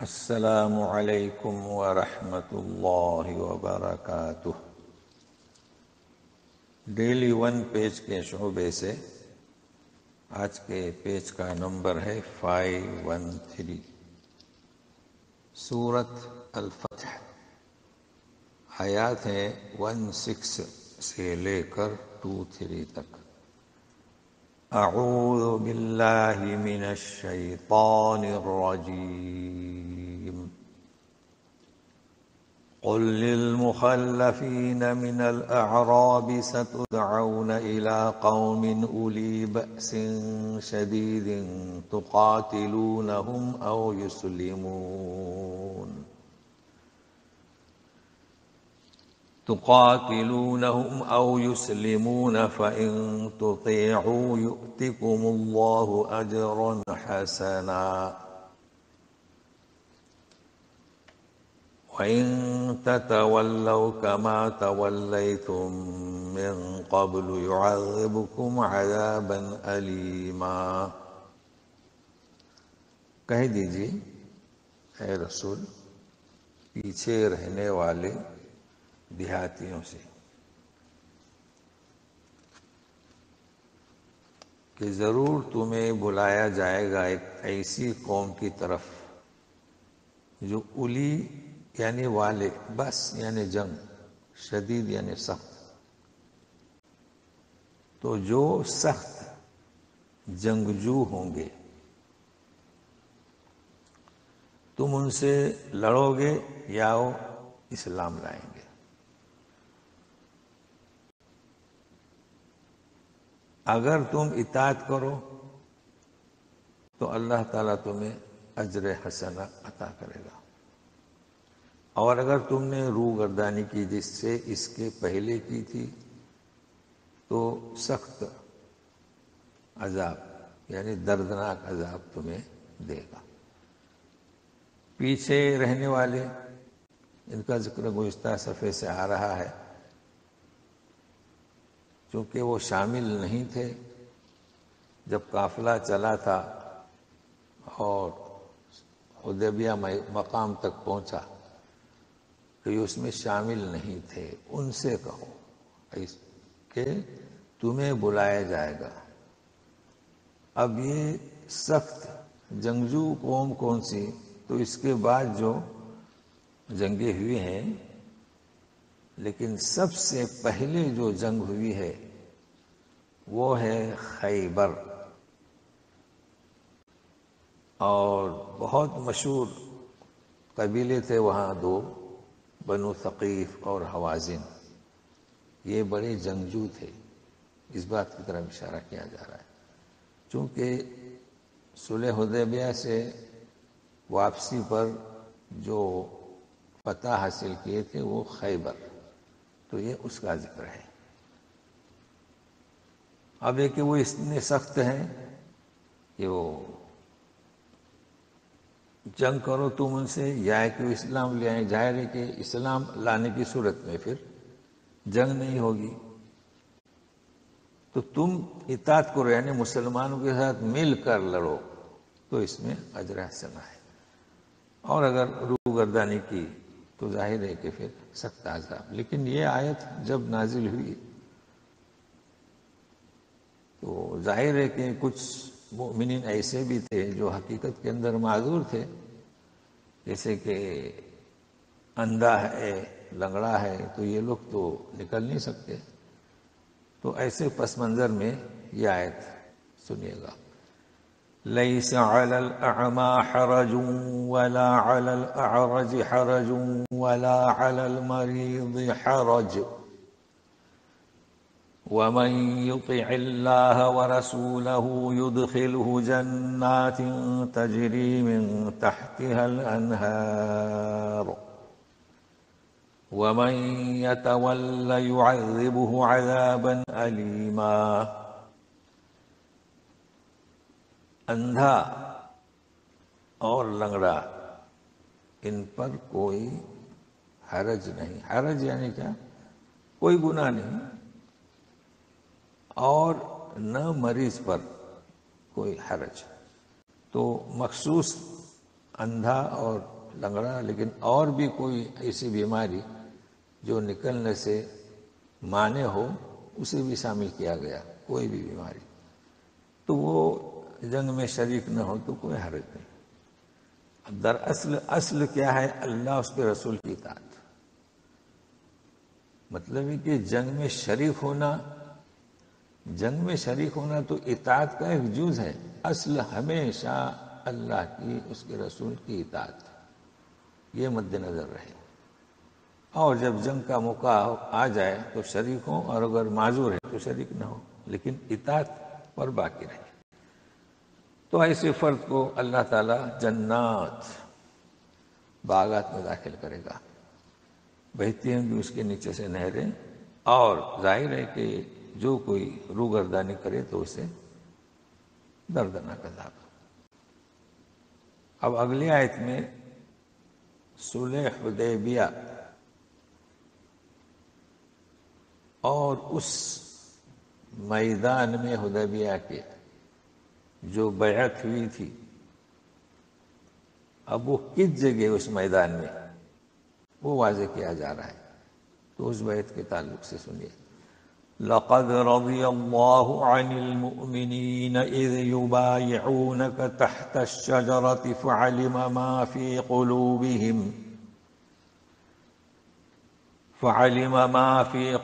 السلام علیکم ورحمۃ اللہ وبرکاتہ۔ ڈیلی ون پیج کے شعبے سے آج کے پیج کا نمبر ہے 513، سورۃ الفتح۔ آیات ہیں 16 سے لے کر 23 تک۔ اعوذ باللہ من الشیطان الرجیم۔ قل للمخلفین من الاعراب ستدعون الى قوم اولی بأس شدید تقاتلونهم أو يسلمون فإن تطيعوا يؤتكم الله أجرا حسنا وإن تتولوا كما توليتم من قبل يعذبكم عذابا أليما۔ کہہ دیجیے اے رسول پیچھے رہنے والے دیہاتیوں سے کہ ضرور تمہیں بلایا جائے گا ایک ایسی قوم کی طرف جو اولی یعنی والے، بس یعنی جنگ، شدید یعنی سخت، تو جو سخت جنگجو ہوں گے تم ان سے لڑو گے یا وہ اسلام لائیں گے۔ اگر تم اطاعت کرو تو اللہ تعالیٰ تمہیں اجر حسنہ عطا کرے گا، اور اگر تم نے روگردانی کی جس سے اس کے پہلے کی تھی تو سخت عذاب یعنی دردناک عذاب تمہیں دے گا۔ پیچھے رہنے والے، ان کا ذکر گزشتہ صفحے سے آ رہا ہے، چونکہ وہ شامل نہیں تھے جب قافلہ چلا تھا اور حدیبیہ مقام تک پہنچا تو یہ اس میں شامل نہیں تھے۔ ان سے کہو کہ تمہیں بلایا جائے گا۔ اب یہ سخت جنگجو قوم کون سی؟ تو اس کے بعد جو جنگیں ہوئی ہیں، لیکن سب سے پہلے جو جنگ ہوئی ہے وہ ہے خیبر، اور بہت مشہور قبیلے تھے وہاں دو، بنو ثقیف اور حوازن۔ یہ بڑے جنگجو تھے، اس بات کی طرف اشارہ کیا جا رہا ہے، چونکہ صلح حدیبیہ سے واپسی پر جو فتح حاصل کیے تھے وہ خیبر، تو یہ اس کا ذکر ہے۔ اب یہ کہ وہ اتنے سخت ہیں کہ وہ جنگ کرو تم ان سے یا کہ وہ اسلام لے آئیں۔ ظاہر ہے کہ اسلام لانے کی صورت میں پھر جنگ نہیں ہوگی، تو تم اطاعت کرو یعنی مسلمانوں کے ساتھ مل کر لڑو، تو اس میں اجر حسنہ ہے۔ اور اگر روگردانی کی تو ظاہر ہے کہ پھر سخت عذاب۔ لیکن یہ آیت جب نازل ہوئی تو ظاہر ہے کہ کچھ مومنین ایسے بھی تھے جو حقیقت کے اندر معذور تھے، جیسے کہ اندھا ہے، لنگڑا ہے، تو یہ لوگ تو نکل نہیں سکتے، تو ایسے پس منظر میں یہ آیت سنیے گا۔ ليس على الأعمى حرج ولا على الأعرج حرج ولا على المريض حرج ومن يطع الله ورسوله يدخله جنات تجري من تحتها الأنهار ومن يتول يعذبه عذابا أليما۔ اندھا اور لنگڑا ان پر کوئی حرج نہیں۔ حرج یعنی کیا؟ کوئی گناہ نہیں، اور نہ مریض پر کوئی حرج۔ تو مخصوص اندھا اور لنگڑا، لیکن اور بھی کوئی ایسی بیماری جو نکلنے سے مانع ہو اسے بھی شامل کیا گیا، کوئی بھی بیماری، تو وہ جنگ میں شریک نہ ہو تو کوئی حرج نہیں۔ دراصل اصل کیا ہے؟ اللہ اس کے رسول کی اطاعت۔ مطلب ہے کہ جنگ میں شریک ہونا تو اطاعت کا ایک جز ہے، اصل ہمیشہ اللہ کی، اس کے رسول کی اطاعت، یہ مد نظر رہے۔ اور جب جنگ کا موقع آ جائے تو شریک ہوں، اور اگر معذور ہے تو شریک نہ ہو، لیکن اطاعت پر باقی رہے۔ تو ایسے فرد کو اللہ تعالیٰ جنات، باغات میں داخل کرے گا، بہتی ہیں بھی اس کے نیچے سے نہریں، اور ظاہر ہے کہ جو کوئی روگردانی کرے تو اسے دردناک عذاب۔ اب اگلی آیت میں صلح حدیبیہ اور اس میدان میں حدیبیہ کے جو بیعت ہوئی تھی، اب وہ کس جگہ اس میدان میں، وہ واضح کیا جا رہا ہے۔ تو اس بیعت کے تعلق سے سنیے، لَقَدْ رَضِيَ اللَّهُ عَنِ الْمُؤْمِنِينَ إِذْ يُبَايِعُونَكَ تَحْتَ الشَّجَرَةِ فَعَلِمَ مَا فِي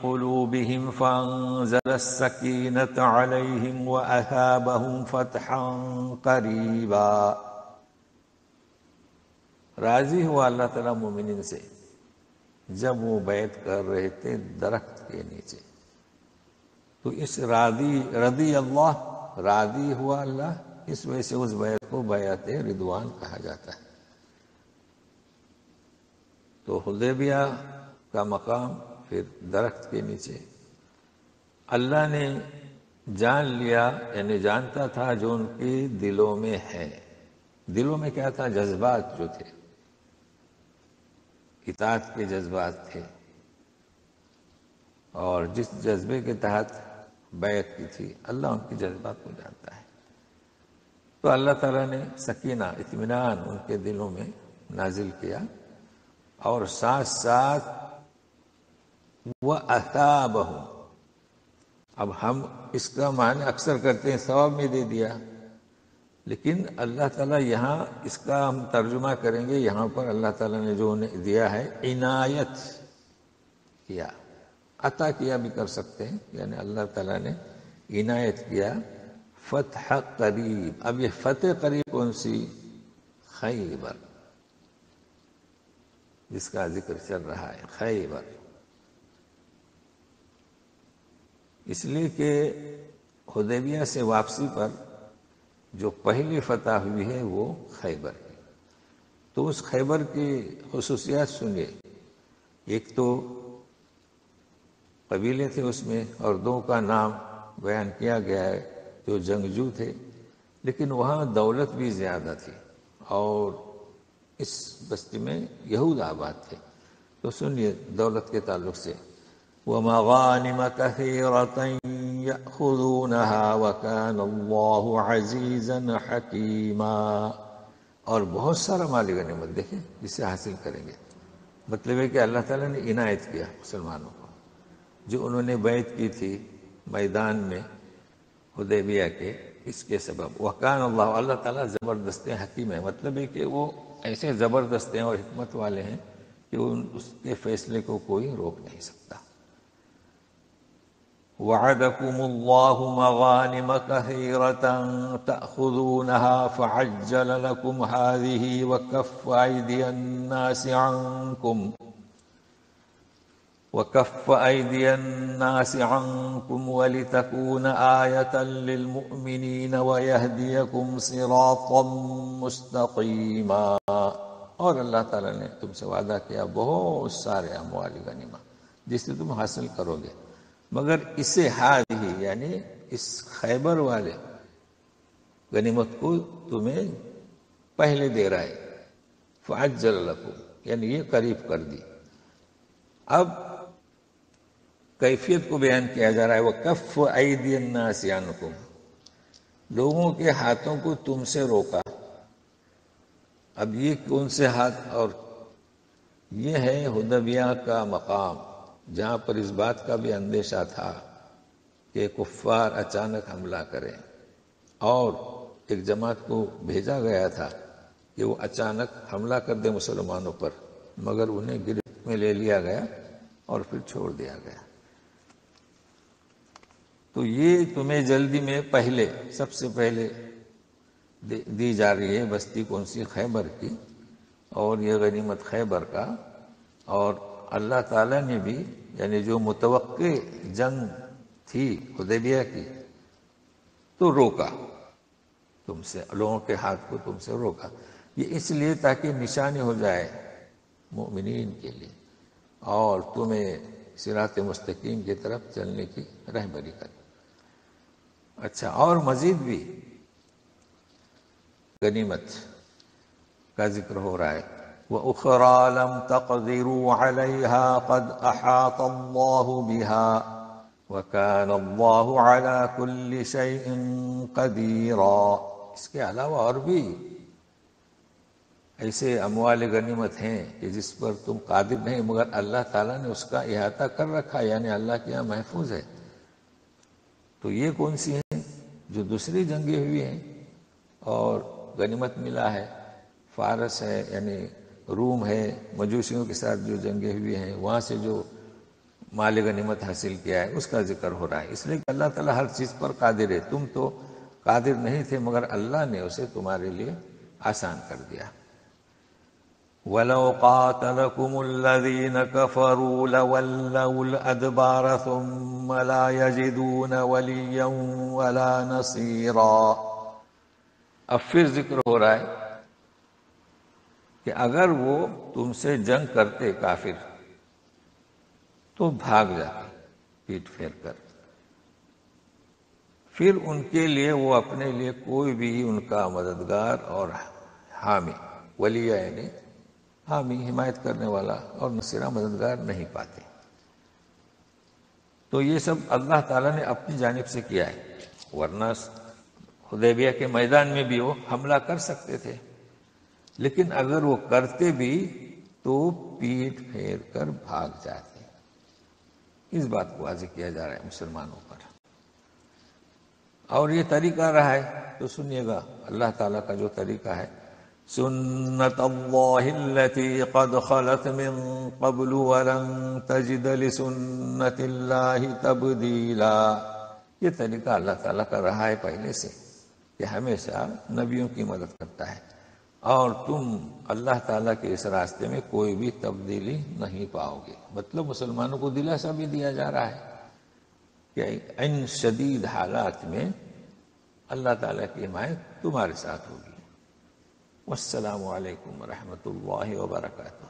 قُلُوبِهِمْ فَأَنزَلَ السَّكِينَةَ عَلَيْهِمْ وَأَثَابَهُمْ فَتْحًا قَرِيبًا۔ راضی ہوا اللہ تعالیٰ مومنین سے جب وہ بیعت کر رہے تھے درخت کے نیچے۔ تو اس رضی اللہ، راضی ہوا اللہ، اس وجہ سے اس بیعت کو بیعت رضوان کہا جاتا ہے۔ تو حدیبیہ کا مقام پھر درخت کے نیچے، اللہ نے جان لیا، یعنی جانتا تھا جو ان کے دلوں میں ہے۔ دلوں میں کیا تھا؟ جذبات جو تھے، اطاعت کے جذبات تھے، اور جس جذبے کے تحت بیعت کی تھی، اللہ ان کے جذبات کو جانتا ہے۔ تو اللہ تعالیٰ نے سکینہ، اطمینان ان کے دلوں میں نازل کیا، اور ساتھ ساتھ وَأَثَابَهُمْ، اب ہم اس کا معنی اکثر کرتے ہیں ثواب میں دے دیا، لیکن اللہ تعالیٰ یہاں اس کا ہم ترجمہ کریں گے، یہاں پر اللہ تعالیٰ نے جو انہیں دیا ہے عنایت کیا، عطا کیا بھی کر سکتے ہیں، یعنی اللہ تعالیٰ نے عنایت کیا، فتح قریب۔ اب یہ فتح قریب کون سی؟ خیبر، جس کا ذکر چل رہا ہے، خیبر، اس لیے کہ حدیبیہ سے واپسی پر جو پہلی فتح ہوئی ہے وہ خیبر کی۔ تو اس خیبر کی خصوصیات سنیے۔ ایک تو قبیلے تھے اس میں، اور دو کا نام بیان کیا گیا ہے جو جنگجو تھے، لیکن وہاں دولت بھی زیادہ تھی، اور اس بستی میں یہود آباد تھے۔ تو سنیے دولت کے تعلق سے، وَمَغَانِمَ كَثِيرَةً يَأْخُذُونَهَا وَكَانَ اللَّهُ عَزِيزًا حَكِيمًا، اور بہت سارا مال غنیمت دیکھیں جسے حاصل کریں گے۔ مطلب ہے کہ اللہ تعالیٰ نے عنایت کیا مسلمانوں کو، جو انہوں نے بیعت کی تھی میدان میں حدیبیہ کے، اس کے سبب۔ وَكَانَ اللَّهُ، اللہ تعالیٰ زبردست حکیم ہے، مطلب ہے کہ وہ ایسے زبردست ہیں اور حکمت والے ہیں کہ اس کے فیصلے کو کوئی روک نہیں سکتا۔ وَعَدَكُمُ اللَّهُ مَغَانِمَ كَثِيرَةً تَأْخُذُونَهَا فَعَجَّلَ لَكُمْ هَٰذِهِ وَكَفَّ أَيْدِيَ النَّاسِ عَنكُمْ وَلِتَكُونَ آيَةً لِّلْمُؤْمِنِينَ وَيَهْدِيَكُمْ صِرَاطًا مُّسْتَقِيمًا۔ اور اللہ تعالیٰ نے تم سے وعدہ کیا بہت سارے اموال غنیمت جسے تم حاصل کرو گے، مگر اسے ہی یعنی اس خیبر والے غنیمت کو تمہیں پہلے دے رہا ہے، فعجل لکم، یعنی یہ قریب کر دی۔ اب کیفیت کو بیان کیا جا رہا ہے، وَكَفَّ أَيْدِيَ النَّاسِ عَنْكُمْ، لوگوں کے ہاتھوں کو تم سے روکا۔ اب یہ کون سے ہاتھ؟ اور یہ ہے حدیبیہ کا مقام جہاں پر اس بات کا بھی اندیشہ تھا کہ کفار اچانک حملہ کریں، اور ایک جماعت کو بھیجا گیا تھا کہ وہ اچانک حملہ کر دے مسلمانوں پر، مگر انہیں گرفت میں لے لیا گیا اور پھر چھوڑ دیا گیا۔ تو یہ تمہیں جلدی میں پہلے، سب سے پہلے دی جا رہی ہے بستی کون سی؟ خیبر کی، اور یہ غنیمت خیبر کا۔ اور اللہ تعالیٰ نے بھی یعنی جو متوقع جنگ تھی حدیبیہ کی تو روکا تم سے، لوگوں کے ہاتھ کو تم سے روکا، یہ اس لیے تاکہ نشانی ہو جائے مومنین کے لیے اور تمہیں صراط مستقیم کی طرف چلنے کی رہبری کرے۔ اچھا، اور مزید بھی غنیمت کا ذکر ہو رہا ہے، وَأُخْرَى لَمْ تَقْدِرُوا عَلَيْهَا قَدْ أَحَاطَ اللَّهُ بِهَا وَكَانَ اللَّهُ عَلَى كُلِّ شَيْءٍ قَدِيرًا۔ اس کے علاوہ اور بھی ایسے اموال غنیمت ہیں کہ جس پر تم قادر نہیں، مگر اللہ تعالیٰ نے اس کا احاطہ کر رکھا، یعنی اللہ کے یہاں محفوظ ہے۔ تو یہ کون سی ہیں؟ جو دوسری جنگیں ہوئی ہیں اور غنیمت ملا ہے، فارس ہے یعنی روم ہے، مجوسیوں کے ساتھ جو جنگیں ہوئی ہیں وہاں سے جو مال غنیمت حاصل کیا ہے اس کا ذکر ہو رہا ہے، اس لیے کہ اللہ تعالیٰ ہر چیز پر قادر ہے، تم تو قادر نہیں تھے مگر اللہ نے اسے تمہارے لیے آسان کر دیا۔ وَلَوْ قَاتَلَكُمُ الَّذِينَ كَفَرُوا لَوَلَّوُا الْأَدْبَارَ ثُمَّ لَا يَجِدُونَ وَلِيًّا وَلَا نَصِيرًا۔ اب پھر ذکر ہو رہا ہے کہ اگر وہ تم سے جنگ کرتے کافر تو بھاگ جاتے پیٹ پھیر کر، پھر ان کے لیے وہ اپنے لیے کوئی بھی ان کا مددگار اور حامی، ولی یعنی حامی، حمایت کرنے والا اور نصیرہ، مددگار نہیں پاتے۔ تو یہ سب اللہ تعالیٰ نے اپنی جانب سے کیا ہے، ورنہ حدیبیہ کے میدان میں بھی وہ حملہ کر سکتے تھے، لیکن اگر وہ کرتے بھی تو پیٹ پھیر کر بھاگ جاتے۔ اس بات کو واضح کیا جا رہا ہے مسلمانوں پر، اور یہ طریقہ رہا ہے تو سنیے گا اللہ تعالیٰ کا جو طریقہ ہے، سنت اللہ التي قد خلت من قبل ولن تجد لسنت اللہ تبدیلا۔ یہ طریقہ اللہ تعالیٰ کا رہا ہے پہلے سے کہ ہمیشہ نبیوں کی مدد کرتا ہے، اور تم اللہ تعالیٰ کے اس راستے میں کوئی بھی تبدیلی نہیں پاؤ گے۔ مطلب مسلمانوں کو دلاسا بھی دیا جا رہا ہے کہ ان شدید حالات میں اللہ تعالیٰ کی حمایت تمہارے ساتھ ہوگی۔ والسلام علیکم ورحمۃ اللہ وبرکاتہ۔